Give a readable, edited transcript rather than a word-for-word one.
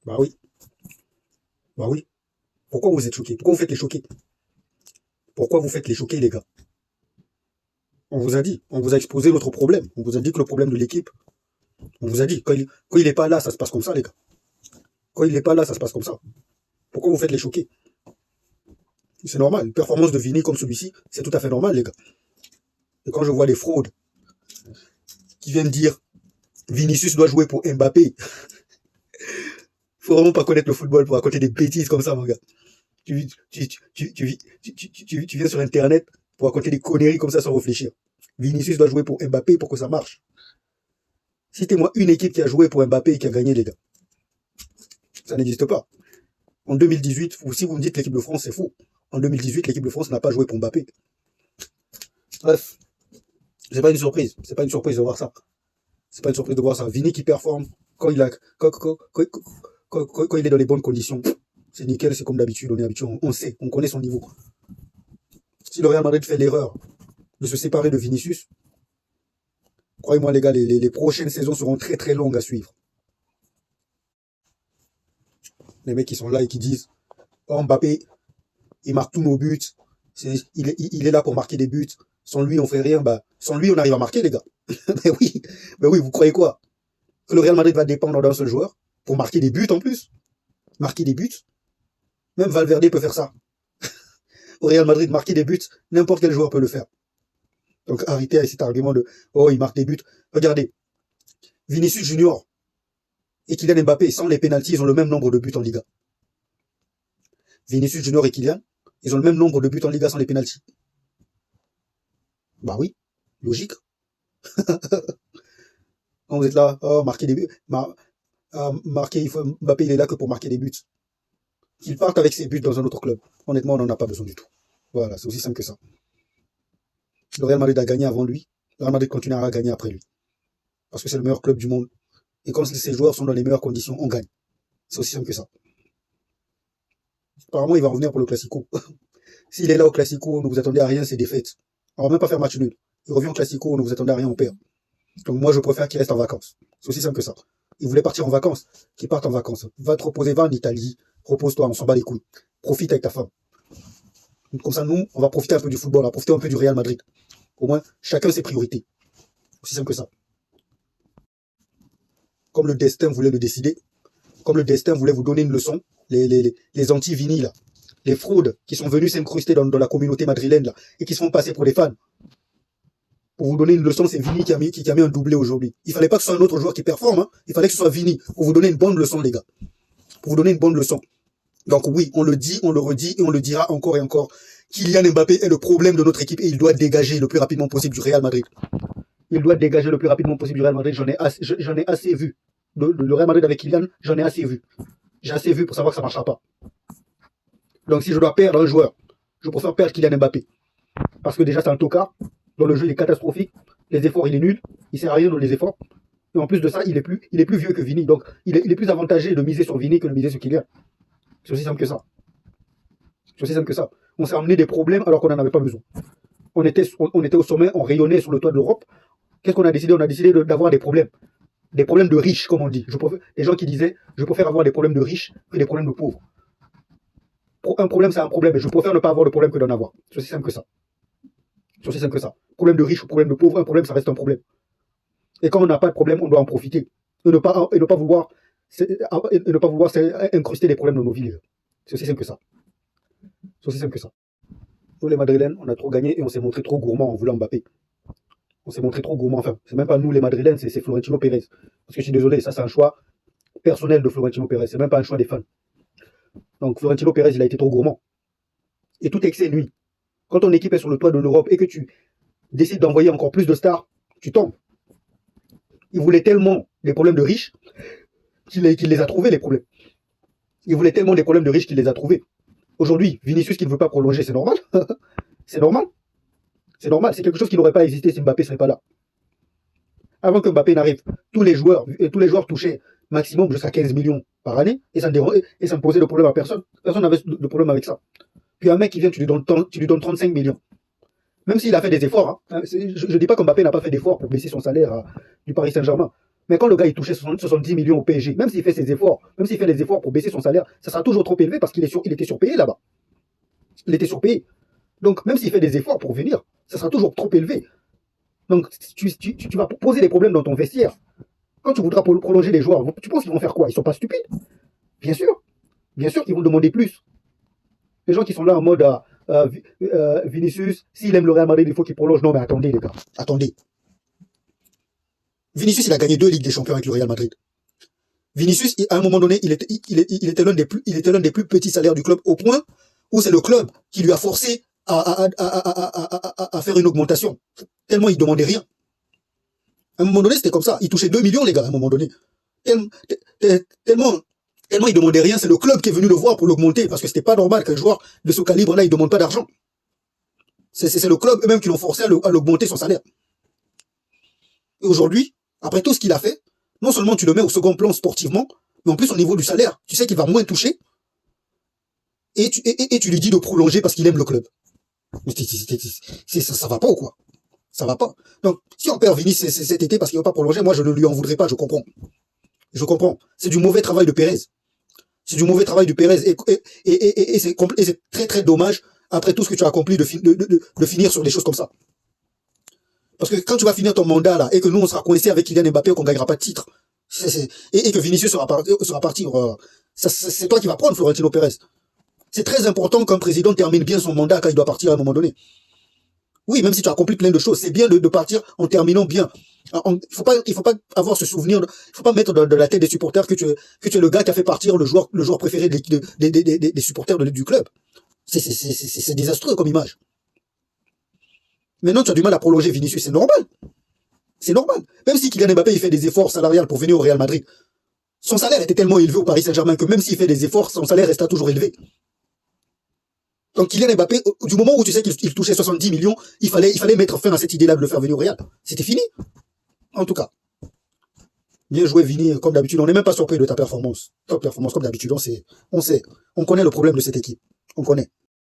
Bah oui, bah oui. Pourquoi vous êtes choqués? Pourquoi vous faites les choqués? Pourquoi vous faites les choqués, les gars? On vous a dit, on vous a exposé notre problème. On vous a dit que le problème de l'équipe, on vous a dit, quand il est pas là, ça se passe comme ça, les gars. Quand il est pas là, ça se passe comme ça. Pourquoi vous faites les choqués? C'est normal. Une performance de Vini comme celui-ci, c'est tout à fait normal, les gars. Et quand je vois les fraudes qui viennent dire Vinicius doit jouer pour Mbappé, faut vraiment pas connaître le football pour raconter des bêtises comme ça, mon gars. Tu viens sur Internet pour raconter des conneries comme ça sans réfléchir. Vinicius doit jouer pour Mbappé pour que ça marche. Citez-moi une équipe qui a joué pour Mbappé et qui a gagné, les gars. Ça n'existe pas. En 2018, si vous me dites l'équipe de France, c'est faux. En 2018, l'équipe de France n'a pas joué pour Mbappé. Bref, c'est pas une surprise. C'est pas une surprise de voir ça. C'est pas une surprise de voir ça. Vini qui performe quand il est dans les bonnes conditions. C'est nickel, c'est comme d'habitude, on est habitué, on sait, on connaît son niveau. Si le Real Madrid fait l'erreur de se séparer de Vinicius, croyez-moi les gars, les prochaines saisons seront très très longues à suivre. Les mecs qui sont là et qui disent oh, Mbappé, il marque tous nos buts, il est là pour marquer des buts, sans lui on fait rien, bah, sans lui on arrive à marquer les gars. mais oui, vous croyez quoi? Que le Real Madrid va dépendre d'un seul joueur pour marquer des buts en plus? Marquer des buts? Même Valverde peut faire ça. Au Real Madrid, marquer des buts, n'importe quel joueur peut le faire. Donc arrêtez avec cet argument de oh, il marque des buts. Regardez, Vinicius Junior et Kylian Mbappé, sans les pénaltys, ils ont le même nombre de buts en Liga. Vinicius Junior et Kylian, ils ont le même nombre de buts en Liga sans les pénaltys. Bah oui, logique. Quand vous êtes là, oh, marquer des buts, Mbappé, il est là que pour marquer des buts. Qu'il parte avec ses buts dans un autre club. Honnêtement, on n'en a pas besoin du tout. Voilà, c'est aussi simple que ça. Le Real Madrid a gagné avant lui. Le Real Madrid continuera à gagner après lui. Parce que c'est le meilleur club du monde. Et quand ces joueurs sont dans les meilleures conditions, on gagne. C'est aussi simple que ça. Apparemment, il va revenir pour le Classico. S'il est là au Classico, ne vous attendez à rien, c'est défaite. On va même pas faire match nul. Il revient au Classico, ne vous attendez à rien, on perd. Donc moi, je préfère qu'il reste en vacances. C'est aussi simple que ça. Il voulait partir en vacances, qu'il parte en vacances. Va te reposer, va en Italie. Repose-toi, on s'en bat les couilles. Profite avec ta femme. Comme ça, nous, on va profiter un peu du football, on va profiter un peu du Real Madrid. Au moins, chacun ses priorités. Aussi simple que ça. Comme le destin voulait le décider, comme le destin voulait vous donner une leçon, les anti-Vini, là, les fraudes qui sont venus s'incruster dans la communauté madrilène, là, et qui se font passer pour des fans. Pour vous donner une leçon, c'est Vini qui a mis un doublé aujourd'hui. Il fallait pas que ce soit un autre joueur qui performe, hein. Il fallait que ce soit Vini, pour vous donner une bonne leçon, les gars. Pour vous donner une bonne leçon. Donc oui, on le dit, on le redit, et on le dira encore et encore. Kylian Mbappé est le problème de notre équipe et il doit dégager le plus rapidement possible du Real Madrid. Il doit dégager le plus rapidement possible du Real Madrid. J'en ai assez vu. Le Real Madrid avec Kylian, j'en ai assez vu. J'ai assez vu pour savoir que ça ne marchera pas. Donc si je dois perdre un joueur, je préfère perdre Kylian Mbappé. Parce que déjà c'est un tocard. Dans le jeu, il est catastrophique. Les efforts, il est nul. Il ne sert à rien dans les efforts. Et en plus de ça, il est plus vieux que Vini. Donc il est plus avantagé de miser sur Vini que de miser sur Kylian. C'est aussi simple que ça. C'est aussi simple que ça. On s'est amené des problèmes alors qu'on n'en avait pas besoin. On était au sommet, on rayonnait sur le toit de l'Europe. Qu'est-ce qu'on a décidé? On a décidé d'avoir des problèmes. Des problèmes de riches, comme on dit. Les gens qui disaient, je préfère avoir des problèmes de riches que des problèmes de pauvres. Un problème, c'est un problème. Et je préfère ne pas avoir de problème que d'en avoir. C'est aussi simple que ça. C'est aussi simple que ça. Problème de riche ou problème de pauvre, un problème, ça reste un problème. Et quand on n'a pas de problème, on doit en profiter. Et ne pas vouloir incruster des problèmes dans nos vies. C'est aussi simple que ça. C'est aussi simple que ça. Nous, les Madrilènes, on a trop gagné et on s'est montré trop gourmand en voulant Mbappé. On s'est montré trop gourmand. Enfin, c'est même pas nous, les Madrilènes, c'est Florentino Pérez. Parce que je suis désolé, ça, c'est un choix personnel de Florentino Pérez. C'est même pas un choix des fans. Donc, Florentino Pérez, il a été trop gourmand. Et tout excès nuit. Quand ton équipe est sur le toit de l'Europe et que tu décides d'envoyer encore plus de stars, tu tombes. Il voulait tellement des problèmes de riches qu'il les a trouvés, les problèmes. Il voulait tellement des problèmes de riches qu'il les a trouvés. Aujourd'hui, Vinicius qui ne veut pas prolonger, c'est normal. C'est normal. C'est normal. C'est quelque chose qui n'aurait pas existé si Mbappé ne serait pas là. Avant que Mbappé n'arrive, tous les joueurs touchaient maximum jusqu'à 15 millions par année et ça ne posait de problème à personne. Personne n'avait de problème avec ça. Puis un mec qui vient, tu lui donnes 35 millions. Même s'il a fait des efforts. Hein. Je ne dis pas que Mbappé n'a pas fait d'efforts pour baisser son salaire du Paris Saint-Germain. Mais quand le gars il touchait 70 millions au PSG, même s'il fait ses efforts, même s'il fait des efforts pour baisser son salaire, ça sera toujours trop élevé parce il était surpayé là-bas. Il était surpayé. Donc même s'il fait des efforts pour venir, ça sera toujours trop élevé. Donc tu vas poser des problèmes dans ton vestiaire. Quand tu voudras prolonger les joueurs, tu penses qu'ils vont faire quoi? Ils sont pas stupides. Bien sûr. Bien sûr qu'ils vont demander plus. Les gens qui sont là en mode Vinicius, s'il aime le Real Madrid, il faut qu'il prolonge. Non, mais attendez, les gars. Attendez. Vinicius, il a gagné 2 Ligues des Champions avec le Real Madrid. Vinicius, à un moment donné, il était l'un des plus petits salaires du club, au point où c'est le club qui lui a forcé à faire une augmentation. Tellement il demandait rien. À un moment donné, c'était comme ça. Il touchait 2 millions, les gars, à un moment donné. Tellement il demandait rien, c'est le club qui est venu le voir pour l'augmenter, parce que c'était pas normal qu'un joueur de ce calibre-là, il demande pas d'argent. C'est le club eux-mêmes qui l'ont forcé à l'augmenter son salaire. Et aujourd'hui, après tout ce qu'il a fait, non seulement tu le mets au second plan sportivement, mais en plus au niveau du salaire, tu sais qu'il va moins toucher, et tu lui dis de prolonger parce qu'il aime le club. Ça va pas ou quoi? Ça va pas. Donc, si on perd Vini cet été parce qu'il ne va pas prolonger, moi je ne lui en voudrais pas, je comprends. Je comprends. C'est du mauvais travail de Pérez. C'est du mauvais travail du Pérez. Et c'est très très dommage, après tout ce que tu as accompli, de finir sur des choses comme ça. Parce que quand tu vas finir ton mandat là, et que nous on sera coincé avec Kylian Mbappé, qu'on ne gagnera pas de titre, et que Vinicius sera parti, c'est toi qui vas prendre Florentino Pérez. C'est très important qu'un président termine bien son mandat quand il doit partir à un moment donné. Oui, même si tu as accompli plein de choses, c'est bien de partir en terminant bien. Il faut pas avoir ce souvenir, il faut pas mettre de la tête des supporters que tu es le gars qui a fait partir le joueur préféré des supporters du club. C'est désastreux comme image. Maintenant, tu as du mal à prolonger Vinicius, c'est normal. C'est normal. Même si Kylian Mbappé il fait des efforts salariales pour venir au Real Madrid, son salaire était tellement élevé au Paris Saint-Germain que même s'il fait des efforts, son salaire restera toujours élevé. Donc Kylian Mbappé, du moment où tu sais qu'il touchait 70 millions, il fallait mettre fin à cette idée-là de le faire venir au Real. C'était fini. En tout cas. Bien joué Vini, comme d'habitude. On n'est même pas surpris de ta performance. Ta performance, comme d'habitude, on sait. On connaît le problème de cette équipe. On connaît.